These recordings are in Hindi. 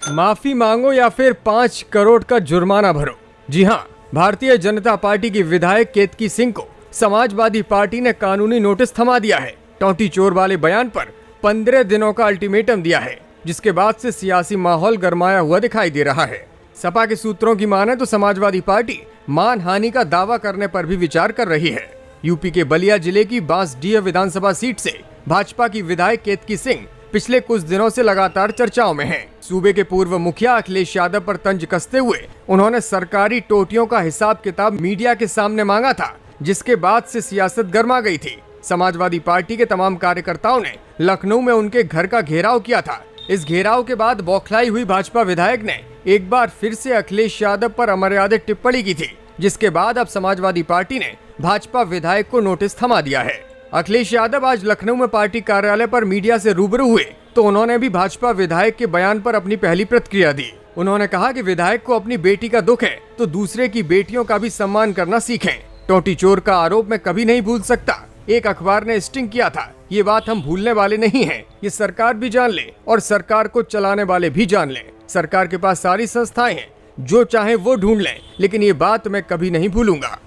माफी मांगो या फिर 5 करोड़ का जुर्माना भरो। जी हाँ, भारतीय जनता पार्टी की विधायक केतकी सिंह को समाजवादी पार्टी ने कानूनी नोटिस थमा दिया है। टोंटी चोर वाले बयान पर 15 दिनों का अल्टीमेटम दिया है, जिसके बाद से सियासी माहौल गरमाया हुआ दिखाई दे रहा है। सपा के सूत्रों की माने तो समाजवादी पार्टी मानहानि का दावा करने पर भी विचार कर रही है। यूपी के बलिया जिले की बांसडीह विधानसभा सीट से भाजपा की विधायक केतकी सिंह पिछले कुछ दिनों से लगातार चर्चाओं में हैं। सूबे के पूर्व मुखिया अखिलेश यादव पर तंज कसते हुए उन्होंने सरकारी टोटियों का हिसाब किताब मीडिया के सामने मांगा था, जिसके बाद से सियासत गर्मा गई थी। समाजवादी पार्टी के तमाम कार्यकर्ताओं ने लखनऊ में उनके घर का घेराव किया था। इस घेराव के बाद बौखलाई हुई भाजपा विधायक ने एक बार फिर से अखिलेश यादव पर अमर्यादित टिप्पणी की थी, जिसके बाद अब समाजवादी पार्टी ने भाजपा विधायक को नोटिस थमा दिया है। अखिलेश यादव आज लखनऊ में पार्टी कार्यालय पर मीडिया से रूबरू हुए तो उन्होंने भी भाजपा विधायक के बयान पर अपनी पहली प्रतिक्रिया दी। उन्होंने कहा कि विधायक को अपनी बेटी का दुख है तो दूसरे की बेटियों का भी सम्मान करना सीखें। टोंटी चोर का आरोप मैं कभी नहीं भूल सकता। एक अखबार ने स्टिंग किया था, ये बात हम भूलने वाले नहीं हैं। ये सरकार भी जान ले और सरकार को चलाने वाले भी जान लें। सरकार के पास सारी संस्थाएं हैं, जो चाहे वो ढूंढ लें, लेकिन ये बात मैं कभी नहीं भूलूंगा।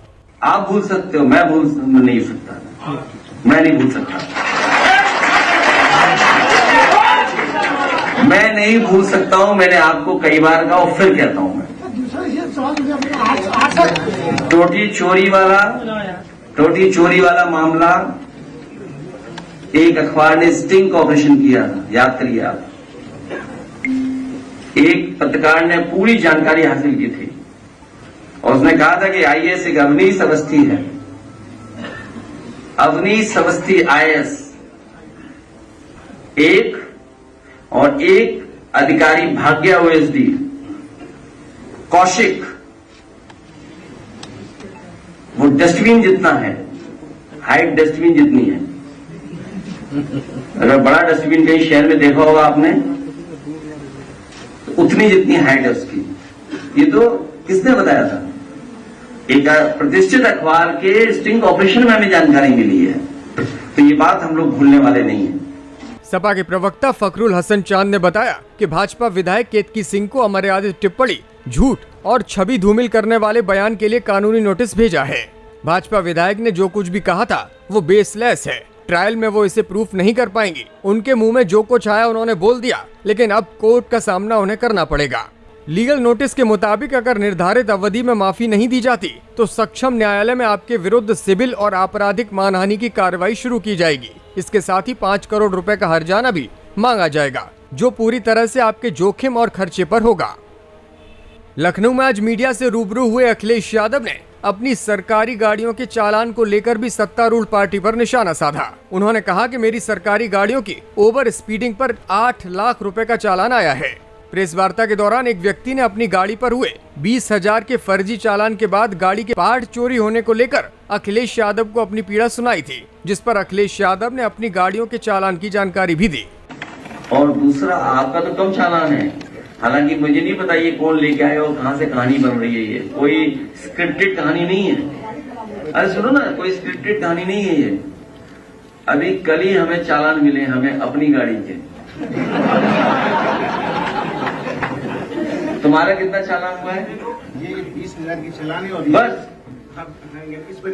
आप भूल सकते हो, मैं भूल नहीं सकता, मैं नहीं भूल सकता, मैं नहीं भूल सकता हूं। मैंने आपको कई बार कहा और फिर कहता हूं, मैं टोटी चोरी वाला मामला एक अखबार ने स्टिंग ऑपरेशन किया था, याद करिए आप। एक पत्रकार ने पूरी जानकारी हासिल की थी और उसने कहा था कि आईएएस एक अवनीश अवस्थी है, अवनीश अवस्थी आईएएस एक, और एक अधिकारी भाग्या ओएसडी कौशिक, वो डस्टबिन जितना है, हाइट डस्टबिन जितनी है। अगर बड़ा डस्टबिन कहीं शहर में देखा होगा आपने, तो उतनी जितनी हाइट है उसकी। ये तो किसने बताया था? एक प्रतिष्ठित अखबार के स्टिंग ऑपरेशन में हमें जानकारी मिली है, तो ये बात हम लोग भूलने वाले नहीं है। सपा के प्रवक्ता फखरुल हसन चांद ने बताया कि भाजपा विधायक केतकी सिंह को अमर्यादित टिप्पणी, झूठ और छवि धूमिल करने वाले बयान के लिए कानूनी नोटिस भेजा है। भाजपा विधायक ने जो कुछ भी कहा था वो बेसलेस है। ट्रायल में वो इसे प्रूफ नहीं कर पाएंगे। उनके मुंह में जो कुछ आया उन्होंने बोल दिया, लेकिन अब कोर्ट का सामना उन्हें करना पड़ेगा। लीगल नोटिस के मुताबिक अगर निर्धारित अवधि में माफी नहीं दी जाती तो सक्षम न्यायालय में आपके विरुद्ध सिविल और आपराधिक मानहानि की कार्रवाई शुरू की जाएगी। इसके साथ ही 5 करोड़ रुपए का हर्जाना भी मांगा जाएगा, जो पूरी तरह से आपके जोखिम और खर्चे पर होगा। लखनऊ में आज मीडिया से रूबरू हुए अखिलेश यादव ने अपनी सरकारी गाड़ियों के चालान को लेकर भी सत्तारूढ़ पार्टी पर निशाना साधा। उन्होंने कहा कि मेरी सरकारी गाड़ियों की ओवर स्पीडिंग पर 8 लाख रुपए का चालान आया है। प्रेस वार्ता के दौरान एक व्यक्ति ने अपनी गाड़ी पर हुए 20,000 के फर्जी चालान के बाद गाड़ी के पार्ट चोरी होने को लेकर अखिलेश यादव को अपनी पीड़ा सुनाई थी, जिस पर अखिलेश यादव ने अपनी गाड़ियों के चालान की जानकारी भी दी। और दूसरा, आपका तो कम चालान है, हालांकि मुझे नहीं पता ये कौन लेके आया और कहां से कहानी बन रही है। ये कोई स्क्रिप्टेड कहानी नहीं है। अरे सुनो ना, कोई स्क्रिप्टेड कहानी नहीं है ये। अभी कल ही हमें चालान मिले, हमें अपनी गाड़ी के। तुम्हारा कितना चालान हुआ है? ये 20,000 की चालान है। और बस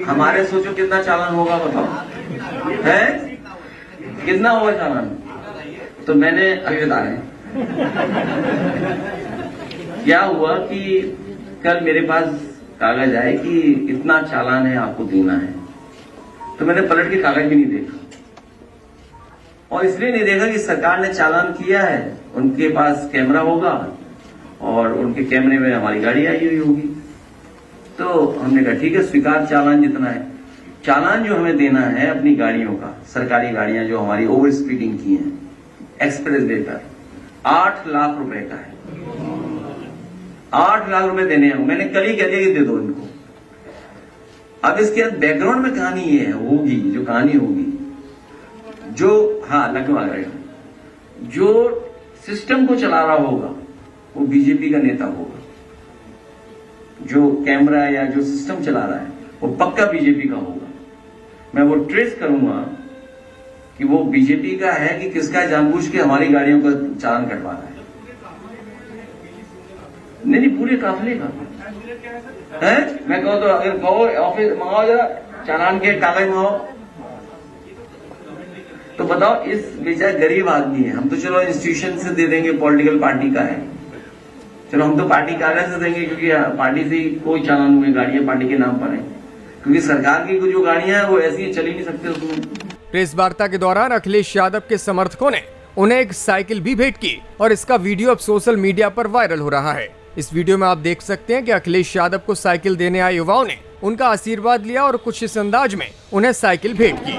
हमारे सोचो कितना चालान होगा, बताओ है कितना होगा चालान? तो मैंने अभी बता रहे क्या हुआ कि कल मेरे पास कागज आए कि इतना चालान है, आपको देना है। तो मैंने पलट के कागज भी नहीं देखा, और इसलिए नहीं देखा कि सरकार ने चालान किया है, उनके पास कैमरा होगा और उनके कैमरे में हमारी गाड़ी आई हुई होगी। तो हमने कहा ठीक है, स्वीकार चालान जितना है। चालान जो हमें देना है अपनी गाड़ियों का, सरकारी गाड़ियां जो हमारी ओवर स्पीडिंग की हैं एक्सप्रेस वे पर, 8 लाख रुपए का है। 8 लाख रुपए देने हैं। मैंने कल ही कह दिया कि दे दो इनको। अब इसके बैकग्राउंड में कहानी ये होगी, जो कहानी होगी, जो लखनऊ आ गया, जो सिस्टम को चला रहा होगा वो बीजेपी का नेता होगा। जो कैमरा या जो सिस्टम चला रहा है वो पक्का बीजेपी का होगा। मैं वो ट्रेस करूंगा कि वो बीजेपी का है कि किसका, जानबूझ के हमारी गाड़ियों का चालान कटवा रहा है। नहीं पूरे काफिले का है। मैं कहूँ तो अगर कहो ऑफिस मंगाओ जरा चालान के कागज मंगाओ तो बताओ। इस बेचारे गरीब आदमी है, हम तो चलो इंस्टीट्यूशन से दे देंगे, पॉलिटिकल पार्टी का है, चलो हम तो पार्टी कागज से देंगे क्योंकि पार्टी से ही कोई चालान हुए, गाड़ियां पार्टी के नाम पर है, क्योंकि सरकार की जो गाड़ियां हैं वो ऐसी चल ही नहीं सकते उसमें। प्रेस वार्ता के दौरान अखिलेश यादव के समर्थकों ने उन्हें एक साइकिल भी भेंट की और इसका वीडियो अब सोशल मीडिया पर वायरल हो रहा है। इस वीडियो में आप देख सकते हैं कि अखिलेश यादव को साइकिल देने आए युवाओं ने उनका आशीर्वाद लिया और कुछ इस अंदाज में उन्हें साइकिल भेंट की।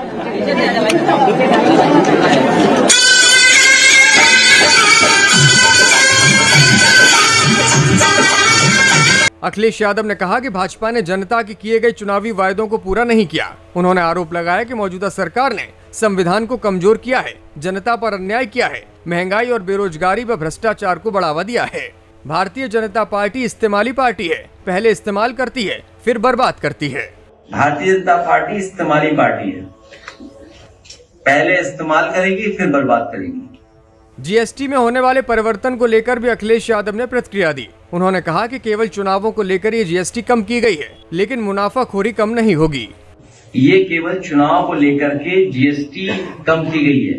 अखिलेश यादव ने कहा कि भाजपा ने जनता के किए गए चुनावी वायदों को पूरा नहीं किया। उन्होंने आरोप लगाया कि मौजूदा सरकार ने संविधान को कमजोर किया है, जनता पर अन्याय किया है, महंगाई और बेरोजगारी व भ्रष्टाचार को बढ़ावा दिया है। भारतीय जनता पार्टी इस्तेमाली पार्टी है, पहले इस्तेमाल करती है फिर बर्बाद करती है। भारतीय जनता पार्टी इस्तेमाली पार्टी है, पहले इस्तेमाल करेगी फिर बर्बाद करेगी। जीएसटी में होने वाले परिवर्तन को लेकर भी अखिलेश यादव ने प्रतिक्रिया दी। उन्होंने कहा कि केवल चुनावों को लेकर ये जीएसटी कम की गई है, लेकिन मुनाफाखोरी कम नहीं होगी। ये केवल चुनाव को लेकर के जीएसटी कम की गई है,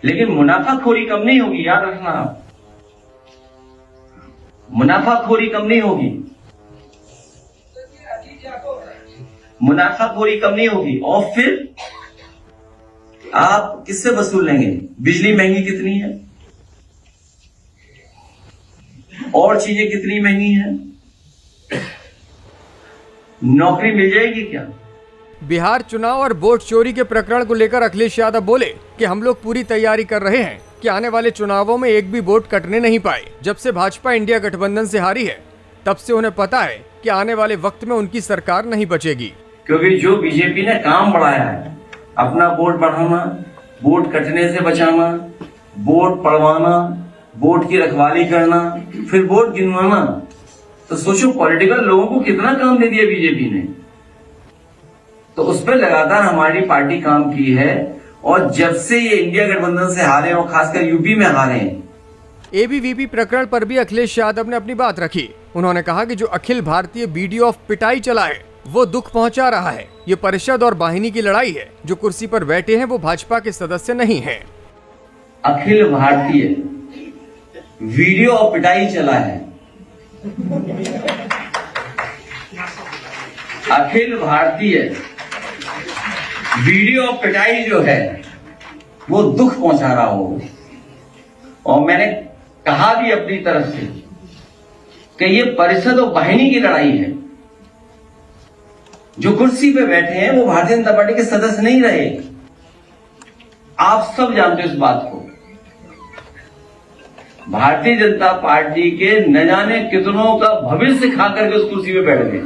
लेकिन मुनाफाखोरी कम नहीं होगी। याद रखना आप, मुनाफाखोरी कम नहीं होगी, मुनाफाखोरी कम नहीं होगी। और फिर आप किससे वसूल लेंगे? बिजली महंगी कितनी है और चीजें कितनी महंगी हैं, नौकरी मिल जाएगी क्या? बिहार चुनाव और वोट चोरी के प्रकरण को लेकर अखिलेश यादव बोले कि हम लोग पूरी तैयारी कर रहे हैं कि आने वाले चुनावों में एक भी वोट कटने नहीं पाए। जब से भाजपा इंडिया गठबंधन से हारी है तब से उन्हें पता है कि आने वाले वक्त में उनकी सरकार नहीं बचेगी। क्योंकि जो बीजेपी ने काम बढ़ाया है, अपना वोट बढ़ाना, वोट कटने से बचाना, वोट पड़वाना, वोट की रखवाली करना, फिर वोट गिनवाना, तो सोचो पॉलिटिकल लोगों को कितना काम दे दिया बीजेपी ने। तो उस पर लगातार हमारी पार्टी काम की है। और जब से ये इंडिया गठबंधन से हारे और खासकर यूपी में हारे हैं। एबीवीपी प्रकरण पर भी अखिलेश यादव ने अपनी बात रखी। उन्होंने कहा कि जो अखिल भारतीय वीडियो ऑफ पिटाई चला है वो दुख पहुंचा रहा है। ये परिषद और वाहिनी की लड़ाई है। जो कुर्सी पर बैठे हैं वो भाजपा के सदस्य नहीं हैं। अखिल भारतीय वीडियो ऑफ पिटाई चला है, अखिल भारतीय वीडियो ऑफ पिटाई जो है वो दुख पहुंचा रहा हो। और मैंने कहा भी अपनी तरफ से कि ये परिषद और वाहिनी की लड़ाई है। जो कुर्सी पे बैठे हैं वो भारतीय जनता पार्टी के सदस्य नहीं रहे। आप सब जानते हो इस बात को। भारतीय जनता पार्टी के न जाने कितनों का भविष्य खा करके उस कुर्सी पे बैठ गए।